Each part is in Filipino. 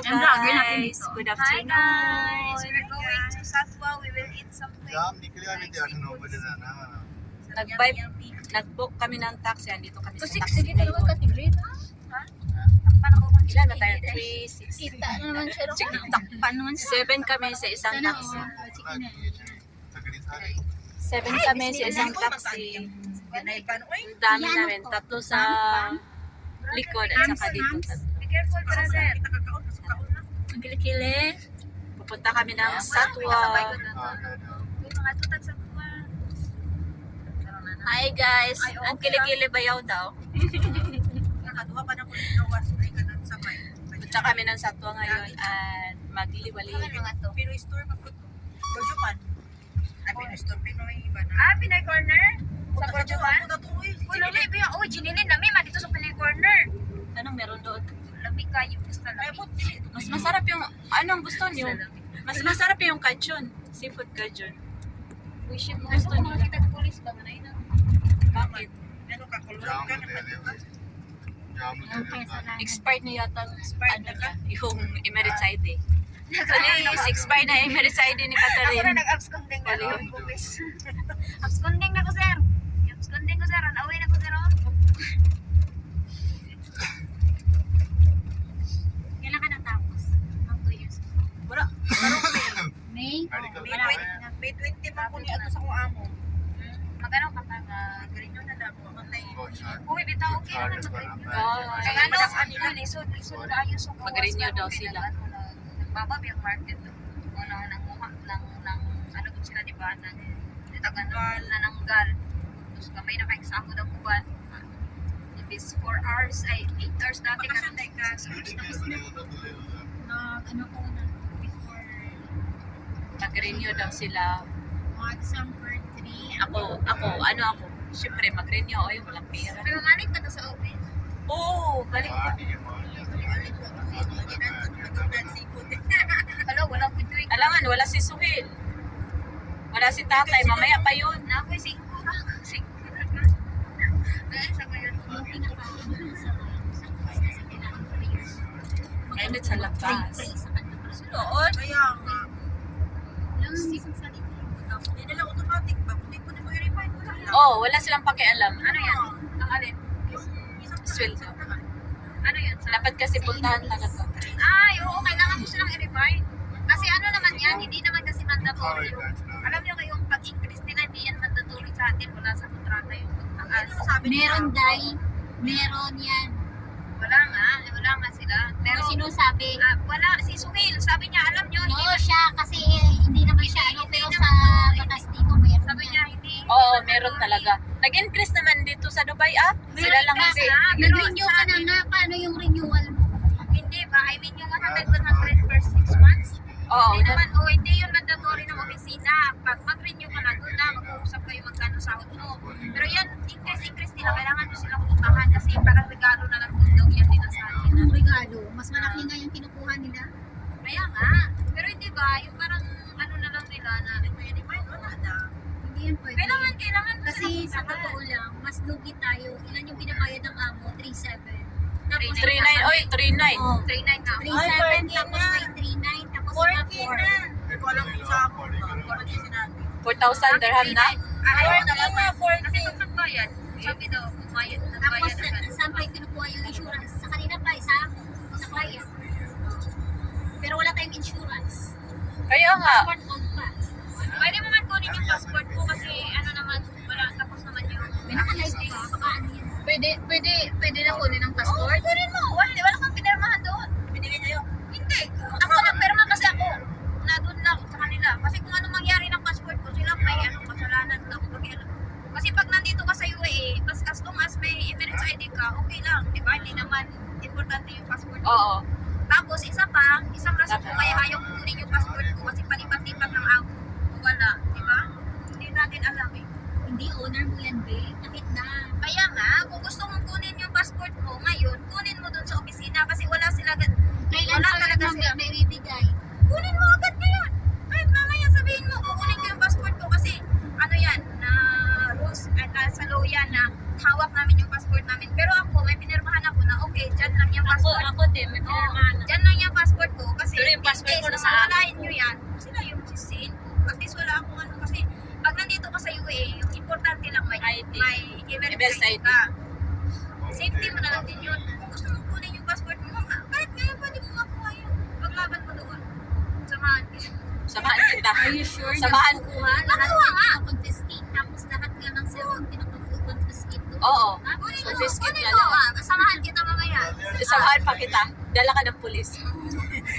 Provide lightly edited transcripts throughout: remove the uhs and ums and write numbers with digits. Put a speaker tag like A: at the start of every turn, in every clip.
A: guys, good
B: Hi
A: afternoon.
B: guys, we're going to Satwa. We will eat something.
A: Nag-book kami ng taxi. Andito kami sa
B: Kasi
A: taxi
B: dito naman
A: ngayon.
B: katigrid, ha? Takpan ako kung
A: Ilan na tayo? 3, 6,
B: Kita naman siya.
A: Sige,
B: Takpan naman siya.
A: 7 kami sa isang taxi. 7 kami sa isang taxi. Ang dami namin. 3 sa likod at saka dito.
B: Be careful, brother. Ang kilikili.
A: Pupunta kami ng Satwa.
B: Yung mga tutag sa tuwa.
A: Hi guys, ang kilikili bayaw daw. Punta kami ng Satwa ngayon at magliwali.
B: Pinoy store Pinoy corner? Sa Borjuan? Wala na iba yung, ginilin namin, dito sa Pinoy corner.
A: Anong meron doon?
B: Lamig kayo, gusto lamig.
A: Mas masarap yung, anong gusto niyo? Mas masarap yung kajun. Seafood kajun.
B: Wishing mo.
A: Gusto niyo?
B: Kita pulis ba man na?
A: Bakit? Expired na yata ano niya, yung Emirates ID. Actually, expired na Emirates ID ni
B: Ako na
A: Catherine.
B: nag-abskunding na
A: Wala
B: ako.
A: yun.
B: Abskunding na ko, sir. Abskunding ko, sir. Away na ko, sir. Kailan ka natapos? Ang 2 years.
A: Wala.
B: May?
C: May 20 pa po niya sa kong amo.
B: Magano ka taga?
C: Ganyan na lang po.
B: Uy, bitaw, okay naman mag-renew. Kaya ano, lisod na ayos ang kawas.
A: Mag-renew daw sila.
B: Nagbabab yung market. Ano, nanguha ng ano kung sila, di ba? Taganol, nananggal. Tapos kamay na kayong sako daw kuban. If it's 4 hours, ay 8 hours dati ka.
C: Ano ko na before
A: Mag-renew daw sila.
C: December 3.
A: Ako. Siyempre, mag-renew. Ay, walang pera.
B: Pero manik ka na sa office.
A: Oo, balik pa.
B: Hello, walang kutuig.
A: Alangan, wala si Suhil. Wala si tatay. Mamaya pa yun.
B: Na ako'y 5. 5. Ay, sa ngayon.
C: Yung pinaka-ano sa kasi kailangan 3 years.
A: Mainit sa labas.
C: Sa kanya.
A: Doon.
C: Kaya nga. Yung season sa dito. Hindi nila automatic ba? Hindi po mo i-remind mo lang.
A: Oh, wala silang pakialam.
B: Ano yan? Ang alin?
A: Sweldo.
B: Ano yan?
A: Dapat kasi puntahan talaga.
B: Ay, oo, kailangan mo silang i-remind. Kasi ano naman yan, hindi naman kasi mandatory yung, alam niyo kayong pag-increase nila, hindi yan mandatory sa atin, wala sa kontrata yung pagtaas.
C: Meron dai. Meron yan.
B: Wala nga sila. Pero
C: Sinusabi.
B: wala, si Suhil, sabi niya, alam niyo, hindi
C: No,
B: na,
C: siya kasi hindi naman siya ano, pero sa batas dito meron
B: sabi
C: yan.
B: niya, hindi.
A: Oo, meron talaga. Nag-increase naman dito sa Dubai, Sila lang
B: increase
A: kasi.
B: na.
C: Pero renew ka na nga, paano yung renewal mo?
B: Hindi ba? I mean, yung 100 per 6 months.
A: Oo.
B: Hindi naman, hindi yun mandatory ng opisina. Pag mag-renew ka na doon na, mag-uusap kayo magkano sahod mo. Pero yan, increase nila, kailangan mo silang puntahan kasi parang regalo na lang doon daw yan nila sa atin.
C: Ang regalo, mas malaki nga yung kinukuha nila.
B: Kaya nga. Pero hindi ba, yung parang ano na lang nila na,
C: Hindi yan pwede.
B: kailangan mo
C: Kasi
B: silang
C: sa
B: puntahan.
C: totoo lang, mas lugi tayo. Ilan yung binabayad ng amo? 3,700. Tapos
A: 3.9. Oy, 3.9.
C: Oh,
B: 3.9 na.
C: 3,700 tapos may 3,900 tapos iba 4.
D: Ito alam ko sa ako. Kung sinabi.
A: 4,000 dirham na.
B: Ayaw na lang na. Kasi pag nagbayad, sabi daw, bumayad,
C: Tapos
B: nagbayad agad.
C: saan pa yung kinukuha yung insurance? Sa kanila pa, isa sa client. Pero wala tayong insurance.
A: Kaya nga.
C: Smartphone pa.
B: Pwede mo man kunin yung passport ko kasi ano naman, wala, tapos naman yung
C: Pinaka-live ka, baka ano yan.
B: Pwede na kunin ang passport? Oo, kunin mo. Wala kang pinirmahan doon.
D: Binigay niya yun.
B: Hindi. Ako nagpirma kasi ako. Na doon lang sa kanila. Kasi kung anong mangyari ng passport ko, sila may anong kasalanan na ako pakialam. Kasi pag nandito ka sa UAE, as long as may Emirates ID ka, okay lang. Diba? Hindi naman importante yung passport ko.
A: Oo.
B: Tapos isang rason ko kaya ayaw ko kunin yung passport ko kasi palipat-lipat ng ako. Wala. Diba? Hindi natin alam eh.
C: Hindi owner mo yan, babe. Nakit na.
B: Kaya nga, kung gusto mong kunin yung passport mo ngayon, kunin mo doon sa opisina kasi wala sila,
C: Kailan
B: wala
C: pa
B: talaga
C: lang
B: sila.
C: may bibigay?
B: Kunin mo agad ngayon. Kahit mamaya sabihin mo, kukunin ko yung passport ko kasi ano yan, na rules at sa law yan na hawak namin yung passport namin. Pero ako, may pinirmahan ako na okay, dyan lang yung passport.
C: Ako din, may pinirmahan.
B: Dyan lang yung passport ko. case
A: ko
B: na
A: na sa akin.
B: mawalain nyo yan, sila yung sisin. At least wala akong ano kasi pag nandito ka sa UAE, yung importante lang may
A: ID.
B: may
A: Emergency
B: emergency
A: ID.
B: ka. Safety mo na lang din yun. Kung gusto mo kunin yung passport mo, kahit ngayon pwede mo makuha yun. Paglaban mo doon. Samahan kita.
A: Samahan kita.
C: Are you sure
A: Samahan.
C: na makukuha? Lahat
B: Nakuha nga.
C: confiscate. Tapos lahat nga ng cellphone pinag-confiscate doon.
A: Oo.
C: Ha?
A: Confiscate
B: Kunin
A: na
B: mo,
A: lang.
B: samahan kita mamaya.
A: Samahan pa kita. Dala ka ng pulis.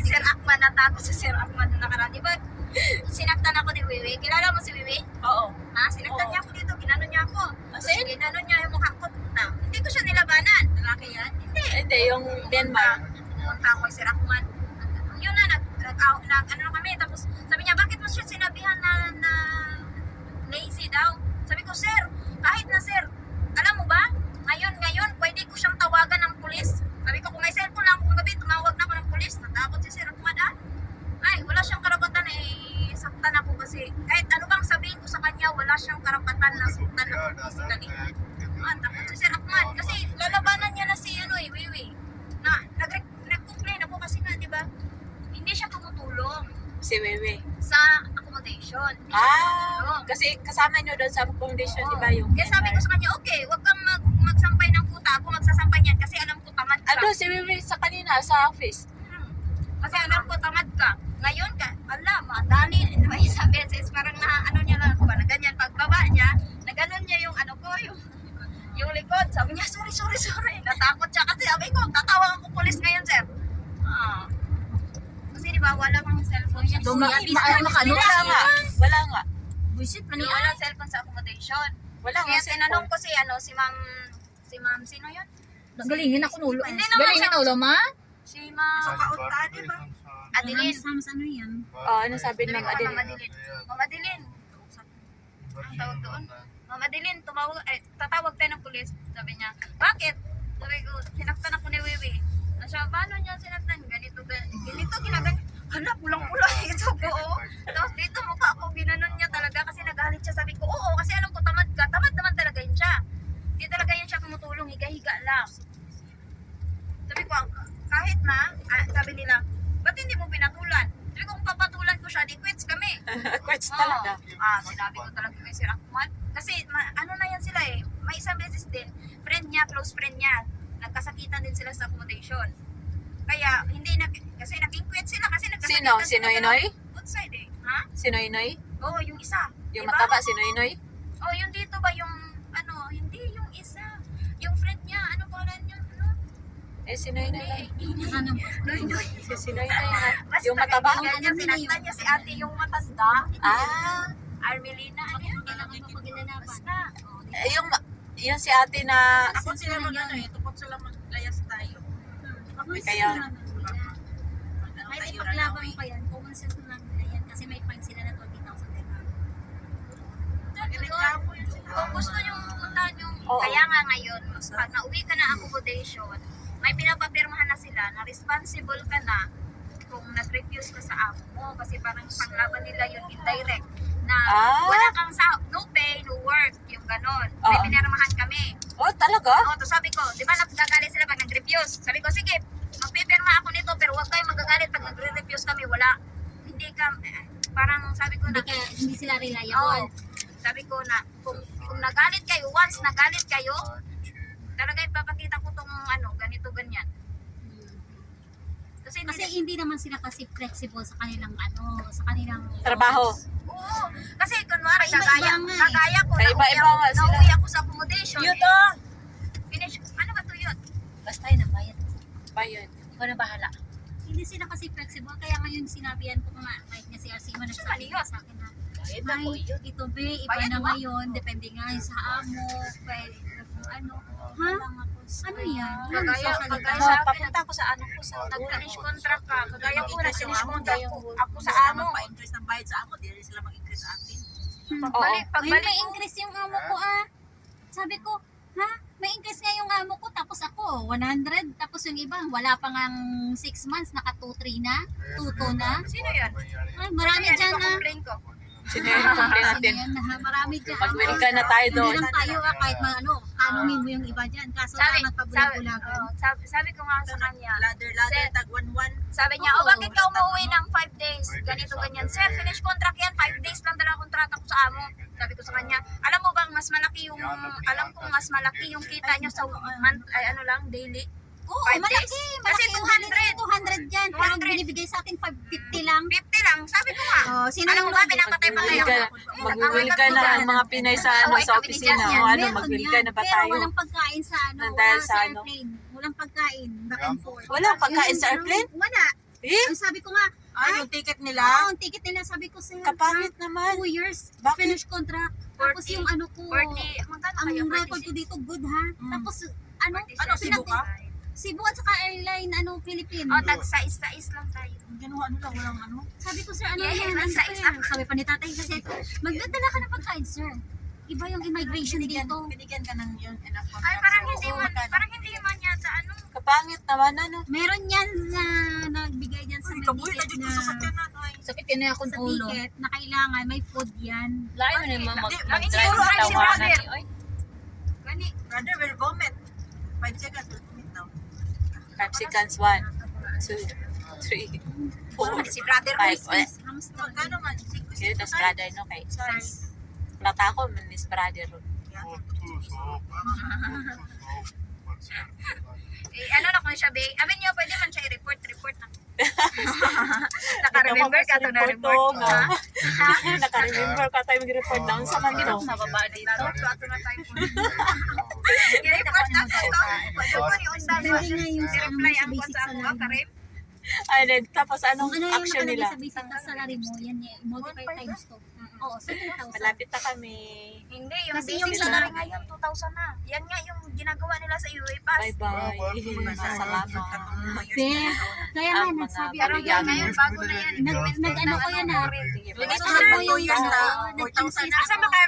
B: Sir Akman, natakot si Sir Akman na nakaraan. Di ba, sinaktan ako ni Wiwi. Kilala mo si Wiwi?
A: Oo.
B: Ha? Sinaktan
A: Oo.
B: niya ako dito. Ginano niya ako.
A: Kasi?
B: Ginano niya yung mukha ko. Hindi ko siya nilabanan. Lalaki yan? Hindi.
A: Hindi, yung Myanmar.
B: Pumunta ako kay Sir Akman. Yun na, ano kami. Tapos sabi niya, bakit mo siya sinabihan na lazy daw? Sabi ko, sir, kahit na sir, alam mo ba, ngayon, pwede ko siyang tawagan ng pulis. Sabi ko, kung may cellphone lang ako gabi, tumawag na ako ng pulis. Natakot si Sir Akman, ay, wala siyang karapatan saktan ako kasi kahit ano bang sabihin ko sa kanya, wala siyang karapatan na saktan ako physically. Takot si Sir Akman kasi lalabanan niya na si Wiwi. Na nag-complain ako kasi nga, di ba? Hindi siya tumutulong
A: Si Wewe.
B: sa accommodation. Hindi siya tumutulong.
A: Kasi kasama nyo doon sa foundation, di ba yung
B: Kaya sabi ko sa kanya, okay, wag kang magsampay ng puta. Ako magsasampay niyan kasi alam ko tamad ka.
A: Ano, si Wewe sa kanina, sa office.
B: Kasi alam ko tamad ka. Ngayon ka, alam, madali. May sabi, sis, parang na ano niya lang ako ba, na ganyan. Pagbaba niya, na ganon niya yung ano ko, yung likod. Sabi niya, sorry. Natakot siya kasi sabi ko, tatawag ako pulis ngayon, sir. Kasi di ba, wala kang cellphone siya.
A: Wala nga. Wala nga.
C: Buisit, mali
B: Walang cellphone sa accommodation.
A: Wala nga.
B: Kaya tinanong ko si ma'am, sino yun?
C: Galingin ako nulo.
B: Hindi naman
C: Galingin
B: siya.
C: ulo, ma?
B: Si ma'am Adeline.
C: Sams, ano yan?
A: Ano sabi ng
B: Sabi ko,
A: Adil?
B: Ma'am Adeline. Ma'am Adeline. Ang tawag doon? Ma'am Adeline, tatawag tayo ng pulis. Sabi niya, bakit? Sabi ko, sinaktan ako ni Wiwi. Siya, paano niya sinaktan? Ganito, ginaganyan. Hala, pulang-pula ito ko. Tapos dito, mukha ako, ginanon niya talaga kasi nagalit siya. Sabi ko, oo, kasi alam ko tamad ka. Tamad naman talaga yun siya. Hindi talaga yun siya tumutulong, higa-higa lang. Sabi ko, kahit na, sabi nila, ba't hindi mo pinatulan? Sabi ko, kung papatulan ko siya, di quits kami.
A: Quits talaga.
B: Sinabi ko talaga kay Sir Akman. Kasi ano na yan sila eh. May isang beses din, friend niya, close friend niya. Nagkasakitan din sila sa accommodation. Kaya hindi na, kasi nag-quit sila kasi nagkasakitan
A: Sino Inoy?
B: Outside eh. Ha?
A: Sino Inoy?
B: Oo, yung isa.
A: Yung
B: Diba?
A: mataba, sino Inoy?
B: Oh, yung dito ba yung, hindi yung isa. Yung friend niya, ano pangalan niya?
A: Sino Inoy lang?
C: Ano ba?
A: Sino Inoy nga?
B: Basta
A: Yung mataba?
B: kaibigan niya, sinaktan niya si ate yung matanda. Armelina, ano yan?
C: Kailangan mo pag-ilalaban.
B: Basta.
A: Yung si ate na...
D: Ako sila tukot sila maglayas tayo.
A: Kaya...
C: Kahit ipaglaban pa yan, common sense na lang nila yan kasi may fine sila na 20,000 dirham.
B: Kung gusto nyo puntahan yung,
A: Oo.
B: kaya nga ngayon, pag nauwi ka na accommodation, may pinapapirmahan na sila na responsible ka na kung nag-refuse ka sa amo mo kasi parang panglaban nila yun indirect na wala kang no pay, no work, yung ganon. May
A: Oo.
B: pinirmahan kami.
A: Oh, talaga?
B: Oo, to sabi ko, di ba nagagalit sila pag nag-refuse? Sabi ko, sige, magpipirma ako nito pero huwag kayong magagalit pag nag-refuse kami. Wala, hindi ka, parang sabi ko na,
C: Hindi sila
B: Oo.
C: reliable.
B: Sabi ko na, kung nagalit kayo, once nagalit kayo, talaga ipapakita ko tong ganito, ganyan. Kasi
C: Hindi naman sila kasi flexible sa kanilang sa kanilang
A: Trabaho.
B: oo, kasi kunwari,
C: Iba-iba nga eh.
B: kagaya ko,
A: Iba-iba nga sila.
B: nauwi ako sa accommodation.
A: Yun to!
B: Finish, ano ba to yun?
C: Basta yun ang bayad.
A: Bayad.
C: Ikaw na bahala. Hindi sila kasi flexible kaya ngayon sinabihan ko nga kahit nga si RC mo nagsabi
B: Mali yun.
C: sa akin na
A: Bayad na po
C: ay,
A: yun.
C: ito be, iba
B: Bayad
C: na
B: mo?
C: ngayon, depende nga yun sa amo, pwede kung ano. Ha? Ano yan?
B: Kagaya
C: Sa salita.
B: sa akin,
A: Papunta ako sa ano ko sa...
B: nag-finish contract ka. Kagaya ko, nag-finish
A: amo,
B: contract
A: yung-
B: ko. Ako sa amo.
D: Pa-increase ng bayad sa amo, di rin sila mag-increase sa atin.
A: Oo.
C: Ay,
B: Pagbalik
C: may
B: ko,
C: increase yung amo ko Sabi ko, ha? May increase nga yung amo ko, tapos ako, 100. Tapos yung iba, wala pa ngang 6 months, naka 2-3 na, 2-2 na.
B: sino yan?
C: Ay, marami
B: Yan,
C: dyan na.
B: complain ko.
A: Sine-complain natin.
C: Ngayon, marami dyan.
A: Mag-welcome na tayo doon.
C: Hindi lang tayo kahit tanungin mo yung iba dyan. Kaso
B: Sabi,
C: lang nagpabulag-bulagan.
B: sabi ko nga sa kanya,
D: Ladder,
B: Sir,
D: tag 1-1.
B: sabi niya,
C: Oo.
B: bakit ka umuwi ng 5 days? Ganito, ganyan. Sir, finish contract yan. 5 days lang dala kontrata ko sa amo. Sabi ko sa kanya, alam mo bang mas malaki yung, alam kong mas malaki yung kita nyo sa month, ay ano lang, daily?
C: Oo,
B: 5
C: malaki.
B: days? Kasi
C: Malaki yung
B: 200.
C: 200 dyan. Pero
B: 200.
C: binibigay sa atin 550 lang.
B: 50 lang, sabi ko nga.
C: Oh, sino
B: Alam mo
C: yung
B: ba,
C: lodi?
B: pinapatay-patay ako.
A: Mag-welcome na ang mga Pinay sa ano sa opisina. O ano,
C: Meron
A: mag-welcome
C: yan.
A: na ba
C: Pero
A: tayo?
C: walang pagkain sa
A: Dahil
C: wala
A: sa
C: sa
A: ano?
C: airplane. Walang pagkain. Back and forth.
A: Walang pagkain sa
C: Yun,
A: airplane?
C: Wala.
A: Eh,
C: Ang sabi ko nga,
D: Yung ticket nila.
C: ang ticket nila, sabi ko sa'yo,
A: kapangit naman.
C: 2 years,
A: Bakit?
C: finish contract. Tapos
B: 40,
C: yung ano ko,
B: 40, magkano
C: ang
B: kayo?
C: record ko dito, good ha. Tapos, ano,
D: Cebu ka?
C: Cebu at saka airline, Philippine.
B: O, tag-sais lang tayo.
D: Ginawa ano lang, walang ano.
C: Sabi ko, sir, ano
B: Yeah,
C: yan?
B: nasa
C: Unfair.
B: isa.
C: Sabi pa ni tatay kasi, magdadala ka ng pagkain, sir. Iba yung immigration dito.
D: Binigyan ka ng yun enough contract.
B: Ay, parang
D: So,
B: hindi
D: oo,
B: man,
D: magkano?
B: parang hindi man yata, ano.
A: Kapangit naman ano.
C: Meron yan na nagbigay dyan sa
D: Uy,
C: may
D: kabuhi na
C: ticket
D: dito
C: na
D: sa sakyan na. Ay.
A: Sakit yun na akong
C: sa ticket na kailangan may food yan.
A: Layo na naman
B: Lagi-
A: mag-drive
B: siguro
A: ng
B: ay si
A: tawanan.
B: brother.
A: Oy,
B: Gani.
D: Brother will vomit. 5 seconds will vomit now.
A: 5 seconds. 1, 2, 3, 4,
B: Si brother
A: 5. Ulit.
C: Hamster.
D: Magkano man?
A: Sige, tas brother no kay. Plata ko, minis brother.
B: Eh, ano na kung siya, be? Amin niyo, pwede man siya i-report na. Naka-remember ka to na report. Ha?
A: Naka-remember ka tayo mag-report down sa man to.
B: Nababa dito. Ato na tayo po. I-report na to. Pwede po ni Undan.
C: Pwede nga yung sa ano
B: I-reply
C: sa
B: ang
C: basic
B: WhatsApp ko,
C: salary.
B: Karim.
A: And then, tapos anong
C: Kung ano yung
A: action
C: nakalagay
A: nila?
C: sa basic na salary mo, yan multiply times 2. Oo, 7,000.
A: Malapit na kami.
B: Hindi, yung
C: Kasi
B: basic
C: yung
B: salary
C: isa-
B: ngayon, 2,000 na. Yan nga yung ginagawa nila sa UA Pass.
A: Bye-bye. Salamat.
C: Be, kaya nga
A: Ang mga
C: nagsabi
B: Pero
C: ako
B: yan,
C: yan.
B: ngayon, bago na yan.
C: Nag-ano ko yan ha.
A: Sige,
D: Yung
A: bye.
D: sunod 2 years na,
C: Oo,
D: 4,000 na.
B: Asa ba kayo